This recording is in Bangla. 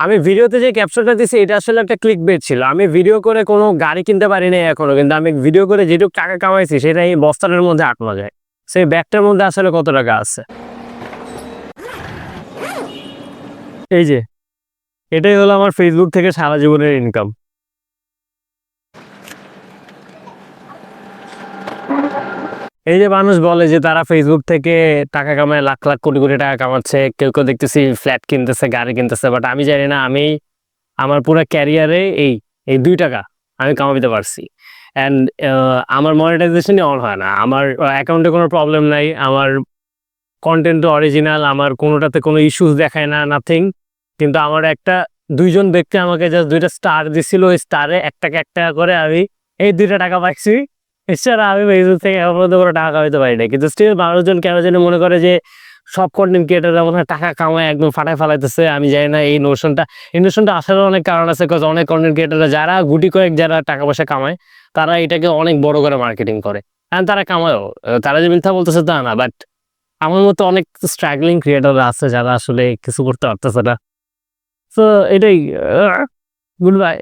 আমি ভিডিওতে যে ক্যাপশনটা দিছি এটা আসলে একটা ক্লিক বেট ছিল। আমি ভিডিও করে কোনো গাড়ি কিনতে পারি নাই এখনো, কিন্তু আমি ভিডিও করে যেটুকু টাকা কামাইছি সেটা এই বস্তাটার মধ্যে আটকানো যায়। সেই ব্যাগটার মধ্যে আসলে কত টাকা আছে। এই যে এটাই হলো আমার ফেসবুক থেকে সারা জীবনের ইনকাম। এই যে মানুষ বলে যে তারা ফেসবুক থেকে টাকা কামায়, লাখ লাখ কোটি কোটি টাকা কামাচ্ছে, কেউ কেউ দেখতেছি ফ্ল্যাট কিনতেছে, গাড়ি কিনতেছে, বাট আমি জানি না আমি আমার পুরো ক্যারিয়ারে এই এই 2 টাকা আমি কামাইতে পারছি। অ্যান্ড আমার মনিটাইজেশনই অন হয় না, আমার অ্যাকাউন্টে কোনো প্রবলেম নাই, আমার কন্টেন্ট অরিজিনাল, আমার কোনোটাতে কোনো ইস্যুস দেখায় না, নাথিং। কিন্তু আমার একটা 2জন ব্যক্তি আমাকে জাস্ট 2টা স্টার দিছিল, ওই স্টারে 1 টাকা 1 টাকা করে আমি এই 2টা টাকা পাইছি। এছাড়া আমি ফেসবুক থেকে এখন পর্যন্ত কোনো টাকা কামাইতে পারি না। কিন্তু স্টিল মানুষজন কেন যেন মনে করে যে সব কন্টেন্ট ক্রিয়েটাররা মনে হয় টাকা কামায় একদম ফাটায় ফেলাইতেছে। আমি জানি না এই নোশনটা আসারও অনেক কারণ আছে, বিকজ অনেক কন্টেন্ট ক্রিয়েটাররা যারা গুটি কয়েক যারা টাকা পয়সা কামায় তারা এটাকে অনেক বড় করে মার্কেটিং করে, অ্যান্ড তারা কামায়ও। তারা যে মিথ্যা বলতেছে তা না, বাট আমার মতো অনেক স্ট্রাগলিং ক্রিয়েটররা আছে যারা আসলে কিছু করতে পারতেছে না। তো এটাই। Good bye.